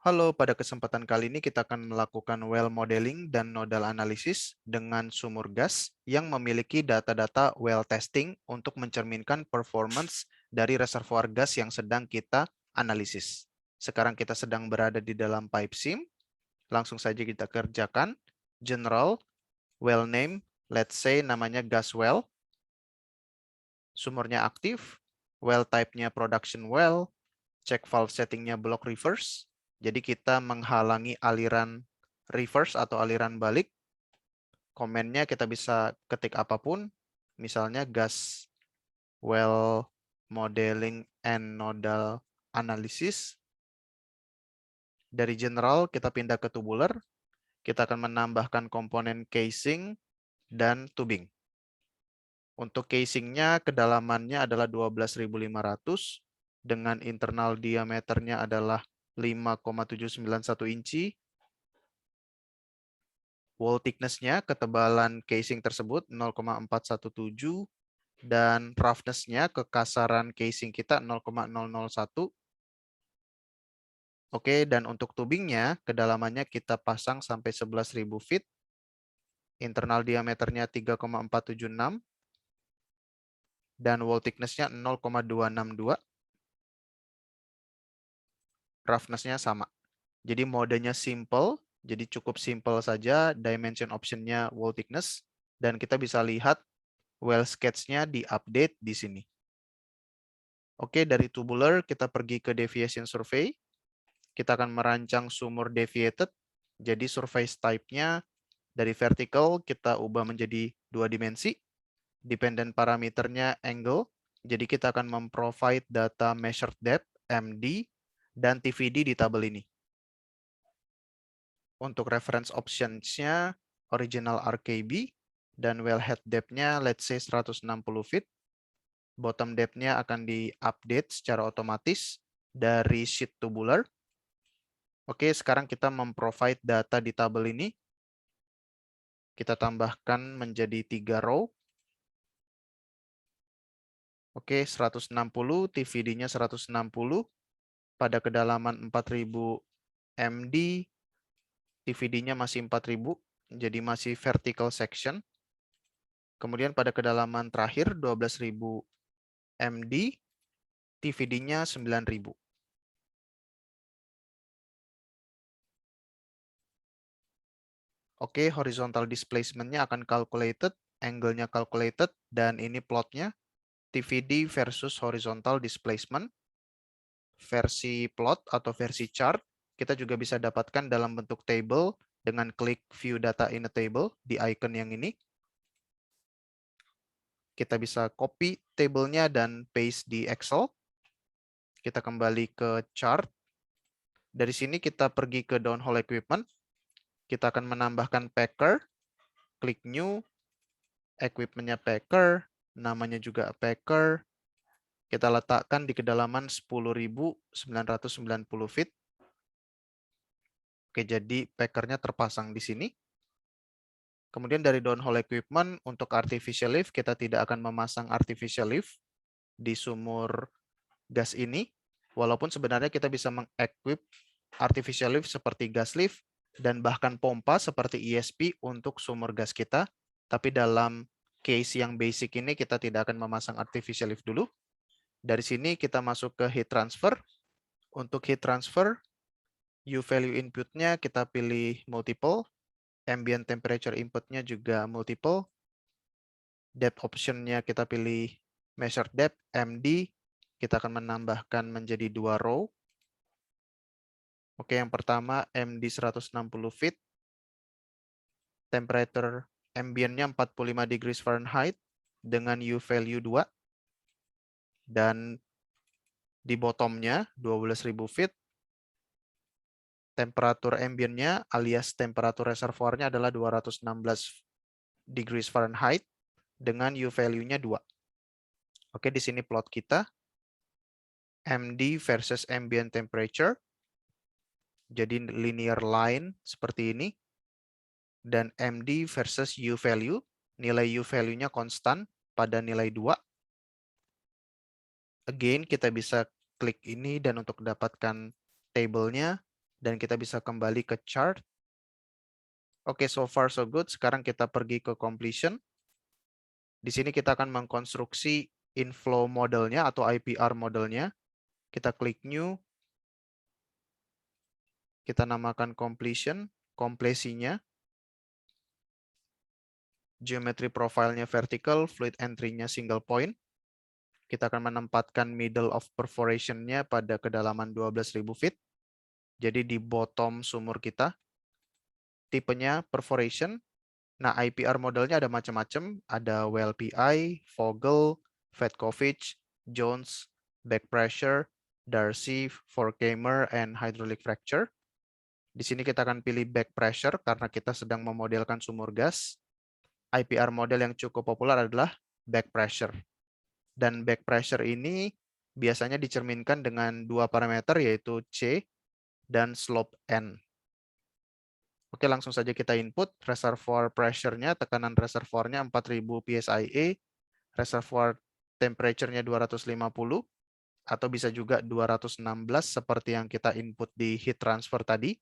Halo, pada kesempatan kali ini kita akan melakukan well modeling dan nodal analisis dengan sumur gas yang memiliki data-data well testing untuk mencerminkan performance dari reservoir gas yang sedang kita analisis. Sekarang kita sedang berada di dalam pipe sim. Langsung saja kita kerjakan. General, well name, let's say namanya gas well. Sumurnya aktif, well type-nya production well, check valve settingnya block reverse. Jadi kita menghalangi aliran reverse atau aliran balik. Komennya kita bisa ketik apapun. Misalnya gas well modeling and nodal analysis. Dari general kita pindah ke tubular. Kita akan menambahkan komponen casing dan tubing. Untuk casingnya kedalamannya adalah 12.500 dengan internal diameternya adalah 5,791 inci. Wall thickness-nya, ketebalan casing tersebut 0,417 dan roughness-nya, kekasaran casing kita 0,001. Oke, dan untuk tubingnya, kedalamannya kita pasang sampai 11.000 feet. Internal diameternya 3,476 dan wall thickness-nya 0,262. Roughness-nya sama. Jadi modenya simple, jadi cukup simple saja. Dimension option-nya wall thickness. Dan kita bisa lihat well sketch-nya di-update di sini. Oke, dari tubular kita pergi ke deviation survey. Kita akan merancang sumur deviated. Jadi surface type-nya dari vertical kita ubah menjadi 2 dimensi. Dependent parameternya angle. Jadi kita akan memprovide data measured depth, MD, dan TVD di tabel ini. Untuk reference options-nya original RKB dan wellhead depth-nya let's say 160 feet. Bottom depth-nya akan di-update secara otomatis dari sheet tubular. Oke, sekarang kita memprovide data di tabel ini. Kita tambahkan menjadi 3 row. Oke, 160, TVD-nya 160. Pada kedalaman 4000 MD, TVD-nya masih 4000, jadi masih vertical section. Kemudian pada kedalaman terakhir 12.000 MD, TVD-nya 9.000. Oke, horizontal displacement-nya akan calculated, angle-nya calculated, dan ini plotnya, TVD versus horizontal displacement. Versi plot atau versi chart, kita juga bisa dapatkan dalam bentuk table dengan klik view data in a table di icon yang ini. Kita bisa copy tabelnya dan paste di Excel. Kita kembali ke chart. Dari sini kita pergi ke downhole equipment. Kita akan menambahkan packer. Klik new. Equipment-nya packer. Namanya juga packer. Kita letakkan di kedalaman 10.990 feet. Oke, jadi packernya terpasang di sini. Kemudian dari downhole equipment, untuk artificial lift, kita tidak akan memasang artificial lift di sumur gas ini. Walaupun sebenarnya kita bisa mengequip artificial lift seperti gas lift dan bahkan pompa seperti ESP untuk sumur gas kita. Tapi dalam case yang basic ini kita tidak akan memasang artificial lift dulu. Dari sini kita masuk ke heat transfer. Untuk heat transfer, U value inputnya kita pilih multiple. Ambient temperature inputnya juga multiple. Depth optionnya kita pilih measure depth, MD. Kita akan menambahkan menjadi 2 row. Oke, yang pertama MD 160 feet. Temperature ambientnya 45 degrees Fahrenheit dengan U value 2. Dan di bottomnya 12.000 feet. Temperatur ambientnya alias temperatur reservoirnya adalah 216 degrees Fahrenheit dengan U value-nya 2. Oke, di sini plot kita. MD versus ambient temperature. Jadi linear line seperti ini. Dan MD versus U value. Nilai U value-nya konstan pada nilai 2. Again, kita bisa klik ini dan untuk dapatkan tabelnya, Dan kita bisa kembali ke chart. Oke, so far so good. Sekarang kita pergi ke completion. Di sini kita akan mengkonstruksi inflow modelnya atau IPR modelnya. Kita klik new. Kita namakan completion, komplesinya. Geometry profile-nya vertical, fluid entry-nya single point. Kita akan menempatkan middle of perforation-nya pada kedalaman 12.000 feet. Jadi di bottom sumur kita. Tipenya perforation. Nah, IPR modelnya ada macam-macam. Ada well PI, Vogel, Vetkovic, Jones, back pressure, Darcy, Forkamer, and hydraulic fracture. Di sini kita akan pilih back pressure karena kita sedang memodelkan sumur gas. IPR model yang cukup populer adalah back pressure. Dan back pressure ini biasanya dicerminkan dengan dua parameter yaitu C dan slope N. Oke, langsung saja kita input reservoir pressure-nya, tekanan reservoirnya 4000 psia, reservoir temperature-nya 250, atau bisa juga 216 seperti yang kita input di heat transfer tadi.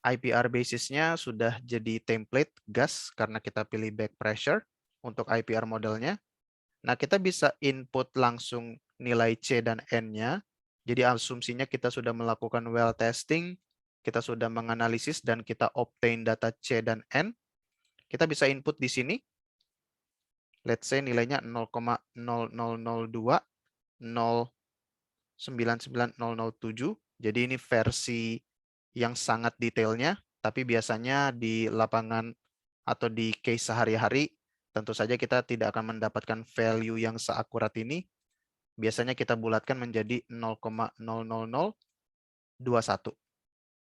IPR basis-nya sudah jadi template gas karena kita pilih back pressure untuk IPR modelnya. Nah, kita bisa input langsung nilai C dan N-nya. Jadi asumsinya kita sudah melakukan well testing, kita sudah menganalisis dan kita obtain data C dan N. Kita bisa input di sini. Let's say nilainya 0,0002, 0,99007. Jadi ini versi yang sangat detailnya, tapi biasanya di lapangan atau di case sehari-hari, tentu saja kita tidak akan mendapatkan value yang seakurat ini. Biasanya kita bulatkan menjadi 0,00021.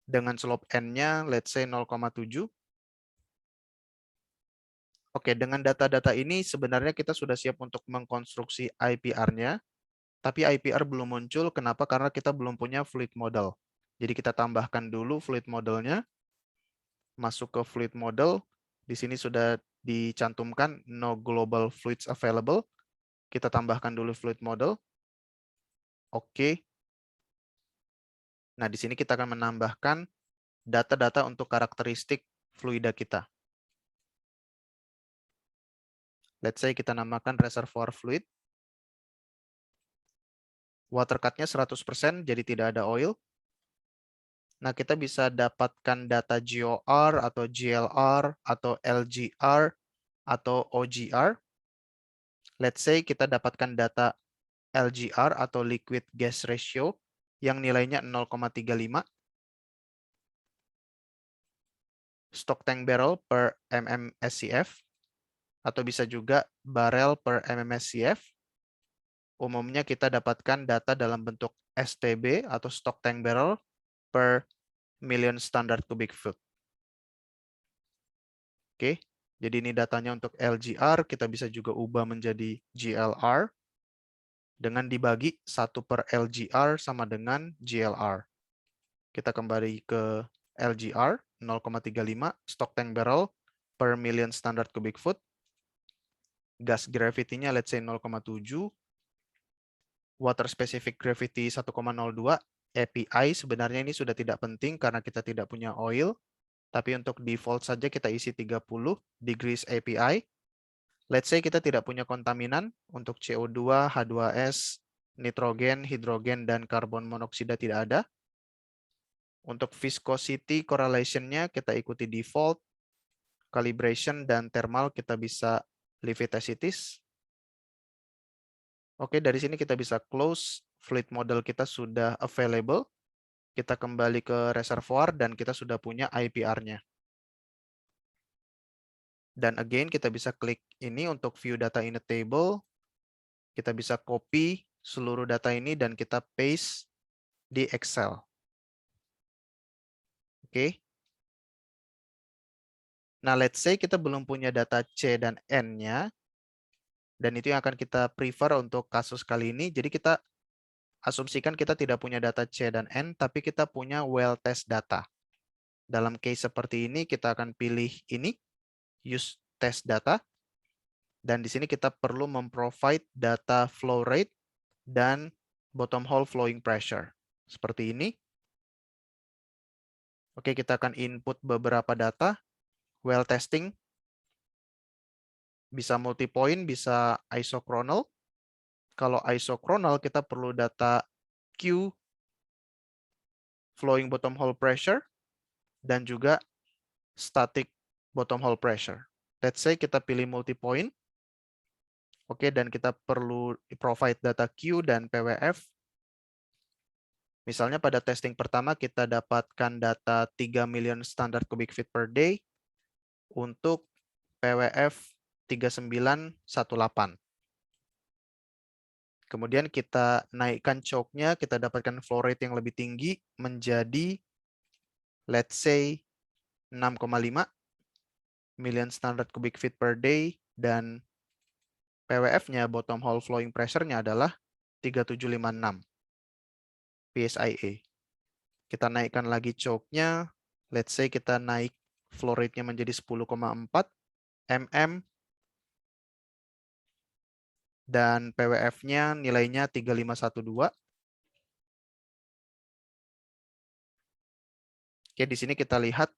Dengan slope N-nya, let's say 0,7. Oke, dengan data-data ini sebenarnya kita sudah siap untuk mengkonstruksi IPR-nya, tapi IPR belum muncul. Kenapa? Karena kita belum punya fluid model. Jadi kita tambahkan dulu fluid modelnya, masuk ke fluid model. Di sini sudah dicantumkan no global fluids available. Kita tambahkan dulu fluid model. Oke. Nah, di sini kita akan menambahkan data-data untuk karakteristik fluida kita. Let's say kita namakan reservoir fluid. Water cut-nya 100%, jadi tidak ada oil. Nah, kita bisa dapatkan data GOR atau GLR atau LGR atau OGR. Let's say kita dapatkan data LGR atau liquid gas ratio yang nilainya 0,35. Stock tank barrel per mmSCF. Atau bisa juga barrel per mmSCF. Umumnya kita dapatkan data dalam bentuk STB atau stock tank barrel per million standard cubic foot. Oke, jadi ini datanya untuk LGR, kita bisa juga ubah menjadi GLR dengan dibagi 1 per LGR sama dengan GLR. Kita kembali ke LGR 0,35 stock tank barrel per million standard cubic foot. Gas gravity-nya let's say 0,7. Water specific gravity 1,02. API sebenarnya ini sudah tidak penting karena kita tidak punya oil. Tapi untuk default saja kita isi 30 degrees API. Let's say kita tidak punya kontaminan untuk CO2, H2S, nitrogen, hidrogen, dan karbon monoksida tidak ada. Untuk viscosity correlation-nya kita ikuti default. Calibration dan thermal kita bisa leave it as it is. Oke, dari sini kita bisa close. Fluid model kita sudah available. Kita kembali ke reservoir dan kita sudah punya IPR-nya. Dan again, kita bisa klik ini untuk view data in a table. Kita bisa copy seluruh data ini dan kita paste di Excel. Oke. Nah, let's say kita belum punya data C dan N-nya. Dan itu yang akan kita prefer untuk kasus kali ini. Jadi kita asumsikan kita tidak punya data C dan N, tapi kita punya well test data. Dalam case seperti ini, kita akan pilih ini, use test data. Dan di sini kita perlu memprovide data flow rate dan bottom hole flowing pressure. seperti ini. Oke, kita akan input beberapa data. Well testing, bisa multi-point, bisa isochronal. Kalau isochronal, kita perlu data Q, flowing bottom hole pressure, dan juga static bottom hole pressure. Let's say kita pilih multi-point. Oke, dan kita perlu provide data Q dan PWF. Misalnya pada testing pertama kita dapatkan data 3 million standard cubic feet per day untuk PWF 3918. Kemudian kita naikkan choke-nya, kita dapatkan flow rate yang lebih tinggi menjadi let's say 6,5 million standard cubic feet per day, dan PWF-nya, bottom hole flowing pressure-nya adalah 3756 PSIA. Kita naikkan lagi choke-nya, let's say kita naik flow rate-nya menjadi 10,4 mm, dan PWF-nya nilainya 3512. Oke, di sini kita lihat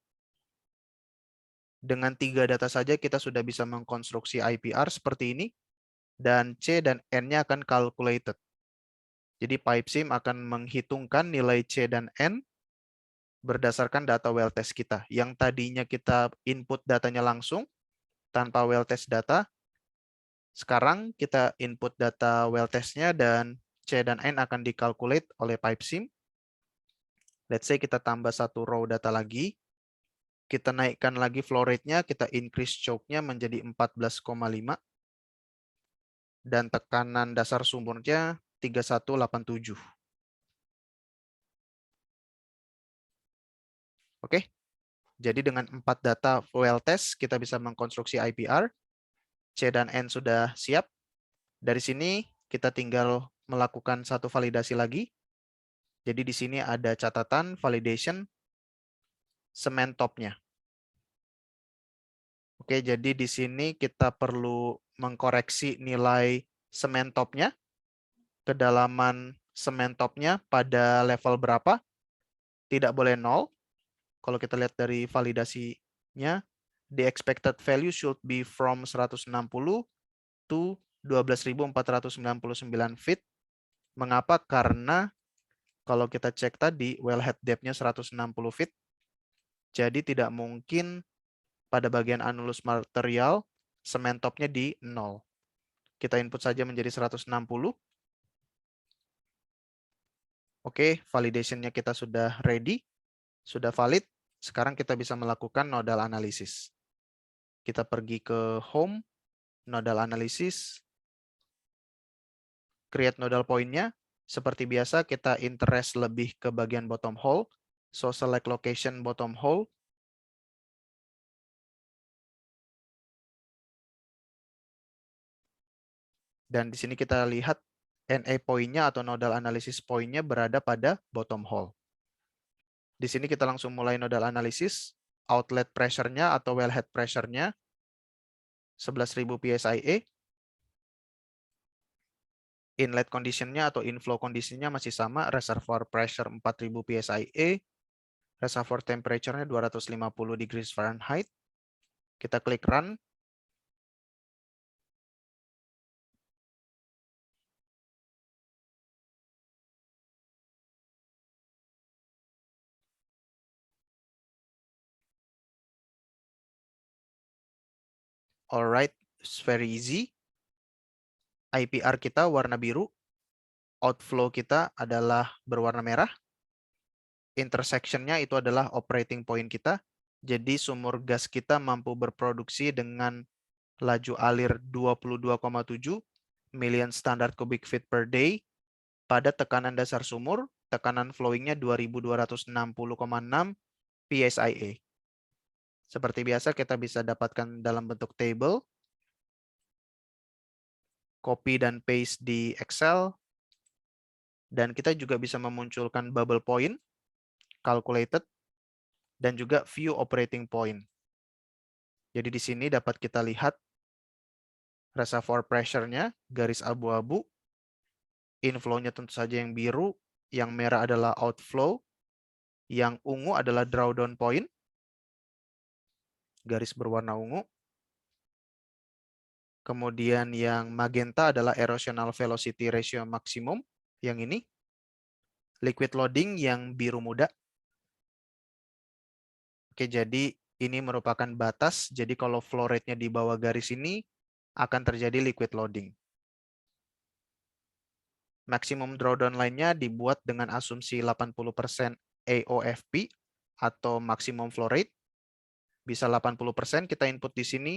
dengan 3 data saja kita sudah bisa mengkonstruksi IPR seperti ini, dan C dan N-nya akan calculated. Jadi PipeSim akan menghitungkan nilai C dan N berdasarkan data well test kita. Yang tadinya kita input datanya langsung tanpa well test data, sekarang kita input data well testnya dan C dan N akan dikalkulate oleh PipeSim. Let's say kita tambah satu row data lagi. Kita naikkan lagi flow rate-nya, kita increase choke-nya menjadi 14,5. Dan tekanan dasar sumurnya 3187. Oke, jadi dengan 4 data well test, kita bisa mengkonstruksi IPR. C dan N sudah siap. Dari sini kita tinggal melakukan satu validasi lagi. Jadi di sini ada catatan validation semen topnya. Oke, jadi di sini kita perlu mengkoreksi nilai semen topnya, kedalaman semen topnya pada level berapa. Tidak boleh 0. Kalau kita lihat dari validasinya, the expected value should be from 160 to 12.499 feet. Mengapa? Karena kalau kita cek tadi, wellhead depth-nya 160 feet, jadi tidak mungkin pada bagian annulus material, semen topnya di 0. Kita input saja menjadi 160. Oke, validation-nya kita sudah ready, sudah valid. Sekarang kita bisa melakukan nodal analisis. Kita pergi ke home, nodal analysis, create nodal point-nya. Seperti biasa, kita interest lebih ke bagian bottom hole. So, select location bottom hole. Dan di sini kita lihat NA point-nya atau nodal analysis point-nya berada pada bottom hole. Di sini kita langsung mulai nodal analisis. Outlet pressure-nya atau wellhead pressure-nya 11.000 PSIA. Inlet condition-nya atau inflow condition-nya masih sama, reservoir pressure 4.000 PSIA. Reservoir temperature-nya 250 degrees Fahrenheit. Kita klik run. Alright, it's very easy. IPR kita warna biru. Outflow kita adalah berwarna merah. Intersection-nya itu adalah operating point kita. Jadi sumur gas kita mampu berproduksi dengan laju alir 22,7 million standard cubic feet per day pada tekanan dasar sumur, tekanan flowing-nya 2260,6 PSIA. Seperti biasa kita bisa dapatkan dalam bentuk table, copy dan paste di Excel, dan kita juga bisa memunculkan bubble point, calculated, dan juga view operating point. Jadi di sini dapat kita lihat reservoir pressure-nya, garis abu-abu, inflow-nya tentu saja yang biru, yang merah adalah outflow, yang ungu adalah drawdown point, garis berwarna ungu. Kemudian yang magenta adalah erosional velocity ratio maksimum, yang ini. Liquid loading yang biru muda. Oke, jadi ini merupakan batas. Jadi kalau flow rate-nya di bawah garis ini akan terjadi liquid loading. Maksimum drawdown line-nya dibuat dengan asumsi 80% AOFP atau maksimum flow rate. Bisa 80% kita input di sini.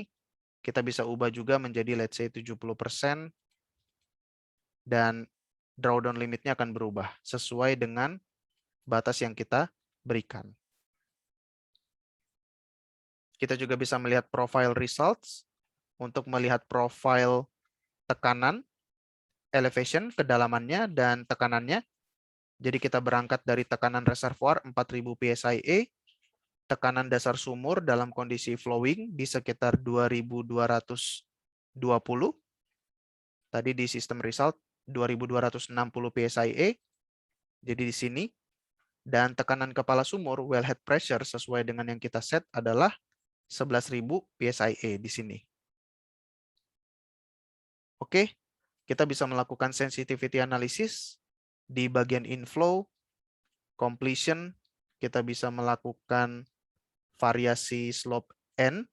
Kita bisa ubah juga menjadi let's say 70%. Dan drawdown limitnya akan berubah sesuai dengan batas yang kita berikan. Kita juga bisa melihat profile results untuk melihat profile tekanan, elevation, kedalamannya, dan tekanannya. Jadi kita berangkat dari tekanan reservoir 4000 psia, tekanan dasar sumur dalam kondisi flowing di sekitar 2220. Tadi di sistem result 2260 psia. Jadi di sini. Dan tekanan kepala sumur, wellhead pressure sesuai dengan yang kita set adalah 11.000 psia di sini. Oke, kita bisa melakukan sensitivity analysis di bagian inflow, completion, kita bisa melakukan variasi slope N.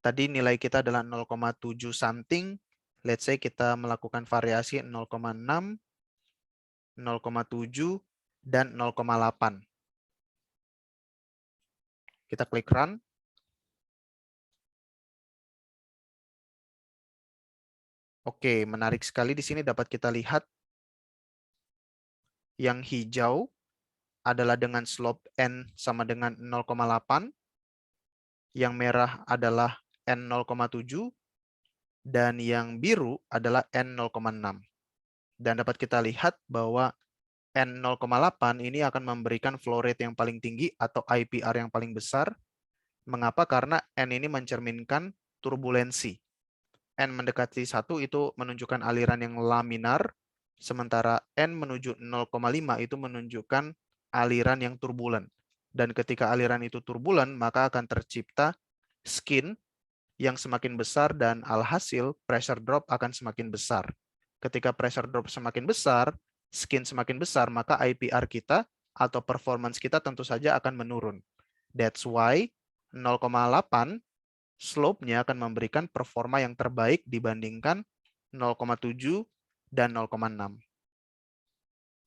Tadi nilai kita adalah 0,7 something. Let's say kita melakukan variasi 0,6, 0,7, dan 0,8. Kita klik run. Oke, menarik sekali di sini dapat kita lihat yang hijau adalah dengan slope N sama dengan 0,8. Yang merah adalah N 0,7 dan yang biru adalah N 0,6. Dan dapat kita lihat bahwa N 0,8 ini akan memberikan flow rate yang paling tinggi atau IPR yang paling besar. Mengapa? Karena N ini mencerminkan turbulensi. N mendekati 1 itu menunjukkan aliran yang laminar, sementara N menuju 0,5 itu menunjukkan aliran yang turbulen. Dan ketika aliran itu turbulen, maka akan tercipta skin yang semakin besar dan alhasil pressure drop akan semakin besar. Ketika pressure drop semakin besar, skin semakin besar, maka IPR kita atau performance kita tentu saja akan menurun. That's why 0,8 slope-nya akan memberikan performa yang terbaik dibandingkan 0,7 dan 0,6.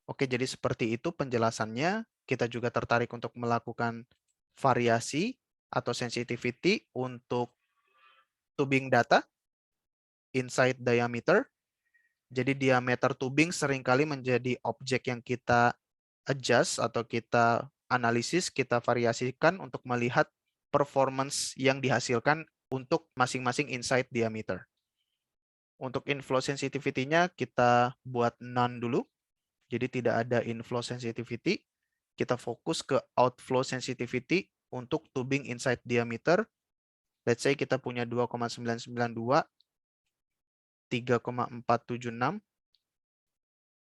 Oke, jadi seperti itu penjelasannya. Kita juga tertarik untuk melakukan variasi atau sensitivity untuk tubing data inside diameter. Jadi diameter tubing seringkali menjadi objek yang kita adjust atau kita analisis, kita variasikan untuk melihat performance yang dihasilkan untuk masing-masing inside diameter. Untuk inflow sensitivity-nya kita buat none dulu. Jadi tidak ada inflow sensitivity. Kita fokus ke outflow sensitivity untuk tubing inside diameter. Let's say kita punya 2,992, 3,476,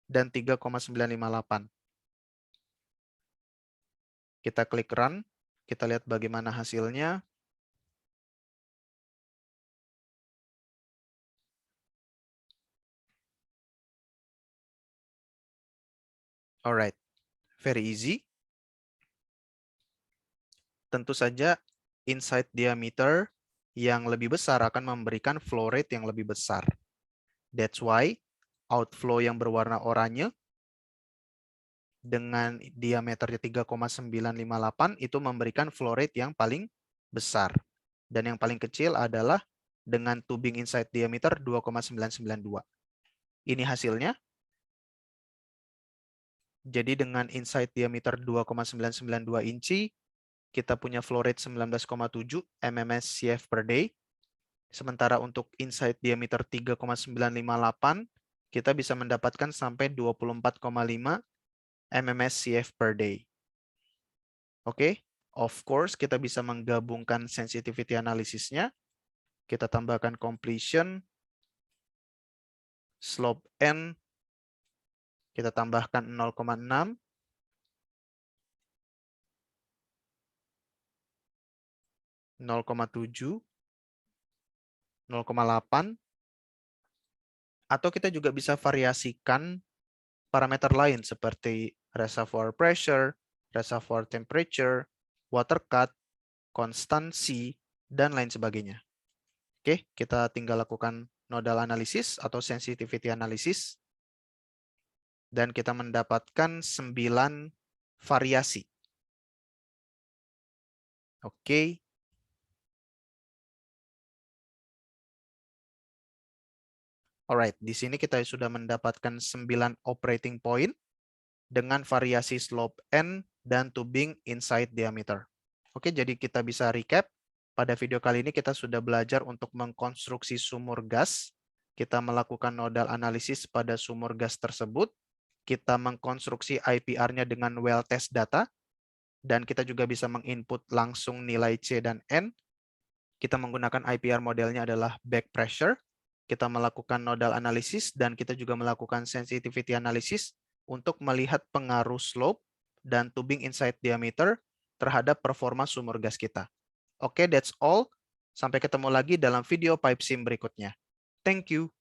dan 3,958. Kita klik run, kita lihat bagaimana hasilnya. Alright, very easy. Tentu saja inside diameter yang lebih besar akan memberikan flow rate yang lebih besar. That's why outflow yang berwarna oranye dengan diameternya 3,958 itu memberikan flow rate yang paling besar. Dan yang paling kecil adalah dengan tubing inside diameter 2,992. Ini hasilnya. Jadi dengan inside diameter 2,992 inci, kita punya flow rate 19,7 mms CF per day. Sementara untuk inside diameter 3,958, kita bisa mendapatkan sampai 24,5 mms CF per day. Oke, of course kita bisa menggabungkan sensitivity analisisnya. Kita tambahkan completion, slope N, Kita tambahkan 0,6. 0,7, 0,8, atau kita juga bisa variasikan parameter lain seperti reservoir pressure, reservoir temperature, water cut, konstansi, dan lain sebagainya. Oke, kita tinggal lakukan nodal analysis atau sensitivity analysis, dan kita mendapatkan 9 variasi. Oke. Alright, di sini kita sudah mendapatkan 9 operating point dengan variasi slope N dan tubing inside diameter. Oke, jadi kita bisa recap. Pada video kali ini kita sudah belajar untuk mengkonstruksi sumur gas. Kita melakukan nodal analisis pada sumur gas tersebut. Kita mengkonstruksi IPR-nya dengan well test data. Dan kita juga bisa menginput langsung nilai C dan N. Kita menggunakan IPR modelnya adalah back pressure. Kita melakukan nodal analisis dan kita juga melakukan sensitivity analysis untuk melihat pengaruh slope dan tubing inside diameter terhadap performa sumur gas kita. Oke, that's all. Sampai ketemu lagi dalam video pipe sim berikutnya. Thank you.